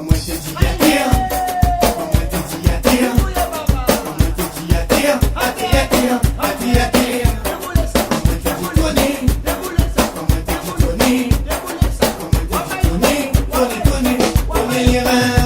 Comment te dit à dire? Comment te dit à dire? Comment te dit à dire? À dire, à dire, à dire, à dire. Comment te dit Tony? Comment te dit Tony? Comment te dit Tony? Tony, Tony, Tony les reins.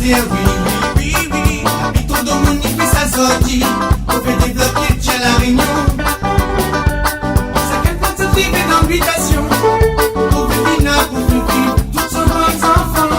dire oui, oui, oui, oui. Habite au domaine, il fait sa sortie. On fait débloquer chez la réunion. C'est quelle fois tu vivais d'invitation. Pour vivre, pour vivre, tous sont nos enfants.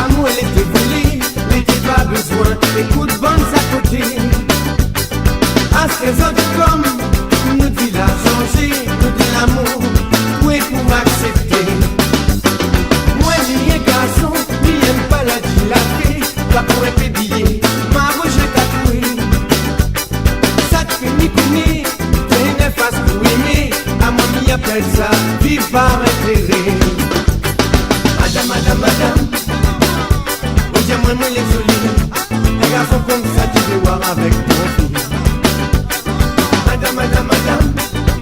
L'amour elle était volée, n'était pas besoin d'écoute bonnes à côté. À 16 ans de comme notre vie a changé, tout l'amour, oui pour accepter. Moi ni un garçon, ni aime pas la dilater, pas pour être payé, ma roche tatouée. Ça te fait ni connaît, t'es une face pour aimer, à moi m'y appelle ça, vivre par intérêt. Madame, madame, madame, oui j'aimerais moi les jolis, un garçon comme ça tu veux voir avec ton fille. Madame, madame, madame,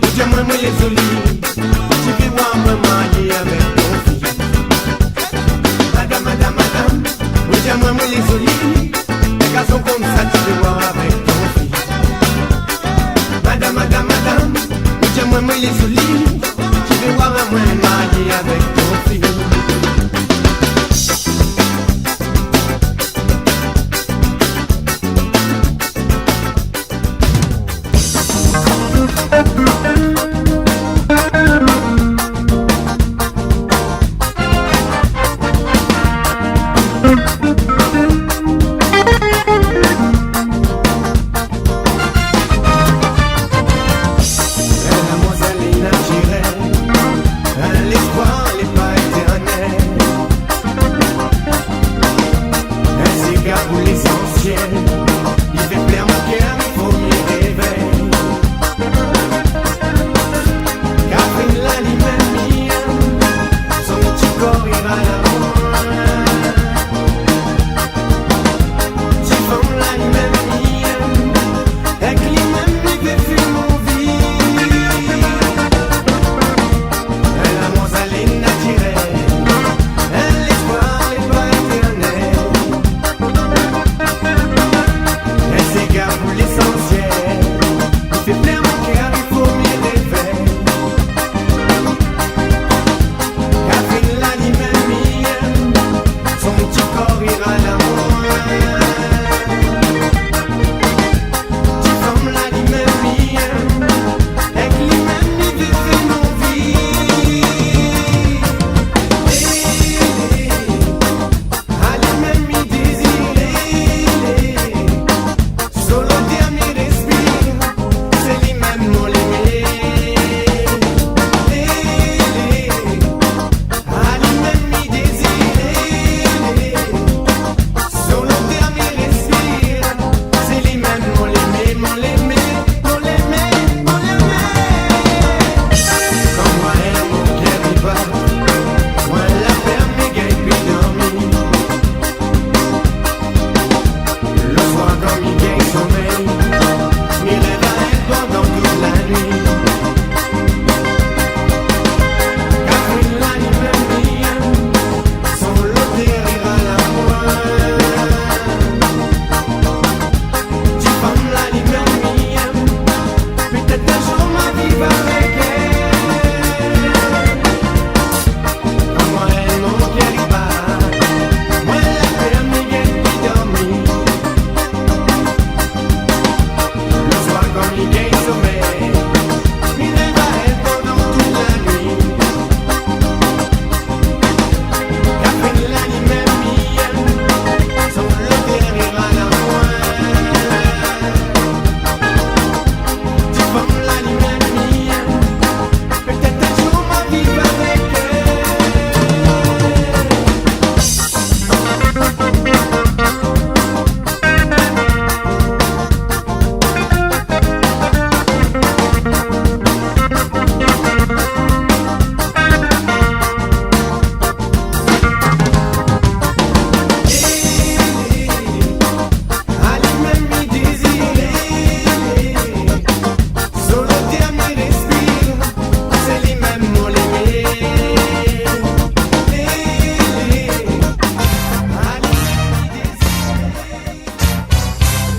oui j'aimerais moi les jolis, tu veux voir moi marier avec ton fille. Madame, madame, madame, oui j'aimerais moi les jolis, un garçon comme ça tu veux voir avec ton fille. Madame, madame, madame, oui j'aimerais moi les jolis, tu veux voir moi marier avec ton fille.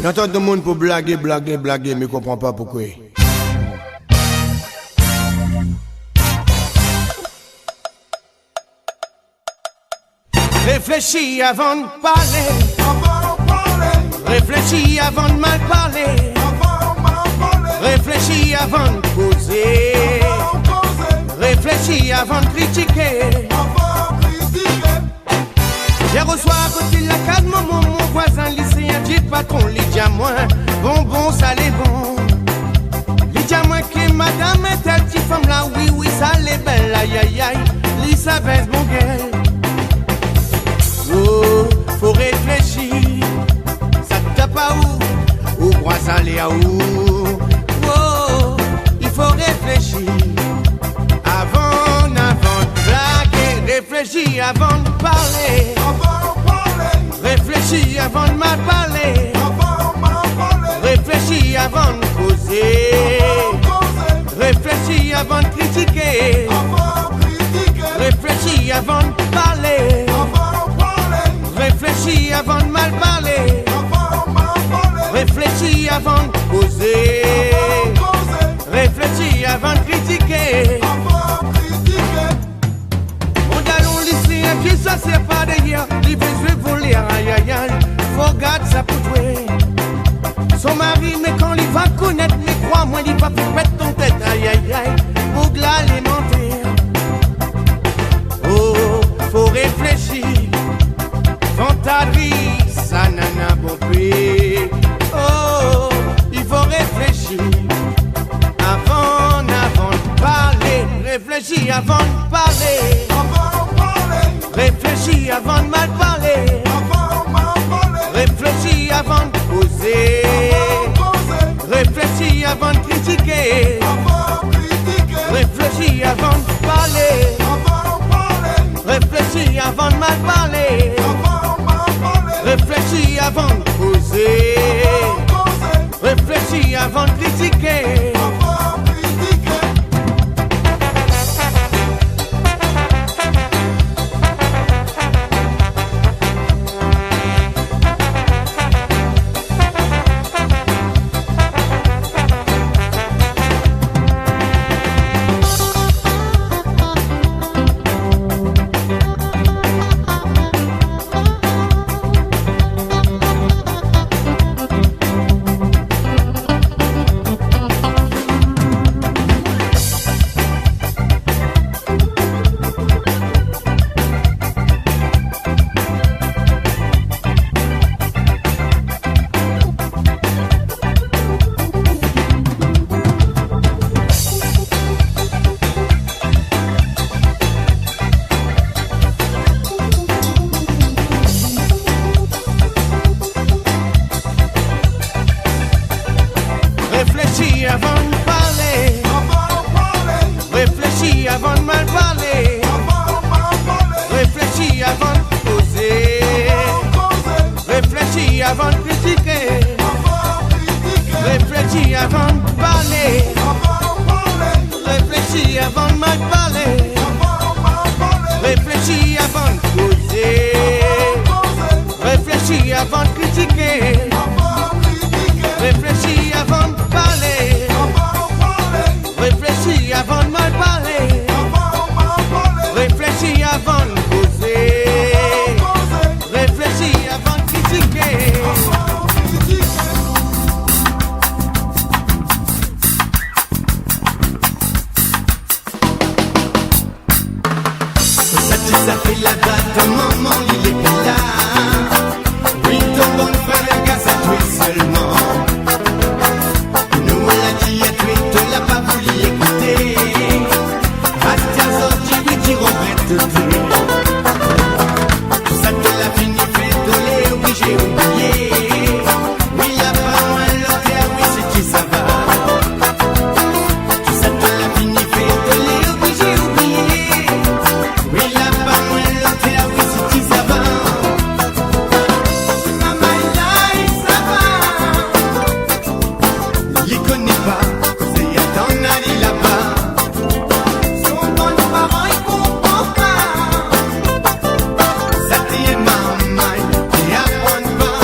J'entends tout le monde pour blaguer, mais je comprends pas pourquoi. Réfléchis avant de parler. Réfléchis avant de mal parler. Réfléchis avant de causer. Réfléchis avant de critiquer. Je reçois patron, les diamants, bonbon, ça les bon. Les diamants que madame est telle petite femme là, oui, oui, ça les belle, aïe, aïe, aïe, l'Isabelle, mon gueule. Oh, faut réfléchir, ça t'a pas où croit ça les à où. Oh, il faut réfléchir, avant de blaguer, réfléchir avant de parler. Réfléchis avant de mal parler. Réfléchis avant de causer. Réfléchis avant de critiquer. Réfléchis avant de parler. Réfléchis avant de mal parler. Réfléchis avant de causer. Réfléchis avant de critiquer. Ça c'est pas d'ailleurs, il veut jouer voler, aïe aïe aïe, faut garder ça pour jouer. Son mari, mais quand il va connaître, mais crois-moi, il va faire mettre ton tête, aïe aïe aïe, pour l'alimenter. Oh, faut réfléchir, fantaisie, ça nana bon prix. Oh, il faut réfléchir, avant de parler, réfléchir avant de parler. Réfléchis avant de mal parler. Réfléchis avant de causer. Réfléchis avant de critiquer. Réfléchis avant de parler. Réfléchis avant de mal parler. Réfléchis avant de causer. Réfléchis avant de critiquer. Réfléchis avant de parler. Réfléchis avant de mal parler. Réfléchis avant de causer. Réfléchis avant de critiquer. Réfléchis avant de parler. Réfléchis avant de mal parler. Réfléchis avant de causer. Réfléchis avant de critiquer. Réfléchis avant de parler. Réfléchis avant de mal parler. Réfléchis avant de causer. Réfléchis avant de critiquer. Ça fait la date, maman, il est plus là. Oui, ton bon frère, qu'à ça toi seulement. Nous, l'a dit, et toi, tu l'as pas voulu écouter. À ta sortie, oui, tu regrettes tout. Tout ça, te l'a fini, fait de l'est, oui, j'ai oublié. Oui, y'a pas moins l'autre, oui, c'est qui ça va. Tout ça, te l'a fini, fait de l'est, oui, j'ai oublié. Oui, y'a pas moins l'autre, oui, c'est qui ça va. Maman, là, ça va. Il connaît pas, c'est y'a t'en aller là-bas. Son bon parent, il comprend pas. Ça t'y est maman, et apprendre pas.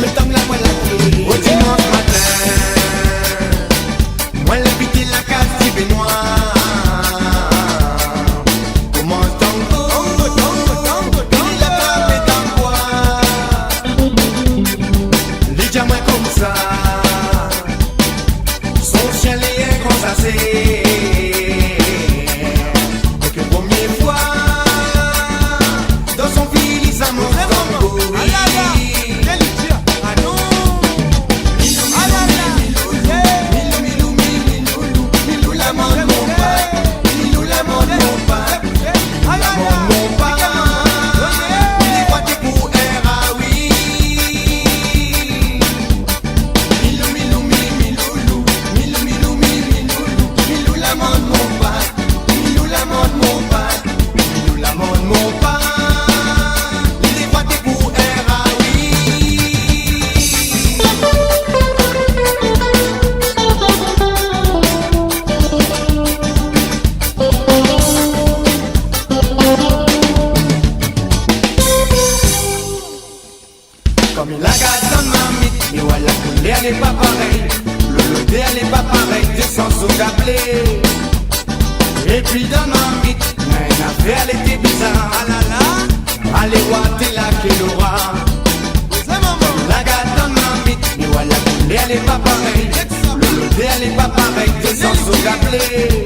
mettons la voilà qui. Au dimanche matin, moi l'invité la case du baignoire. Comment tango, il a pas fait d'envoi. Les diamants comme ça, son chien les est consassé. Et que première fois, dans son ville, il s'amuse tango. Comme il a gâté dans ma mythe, mais voilà que l'air n'est pas pareil. Le l'air n'est pas pareil, descend sous gablé. Et puis dans ma mythe, une affaire elle était bizarre. Ah là là, allez voir t'es là qu'elle aura. La gâte dans ma mythe, mais voilà que l'air n'est pas pareil. Le l'air n'est pas pareil, descend sous gablé.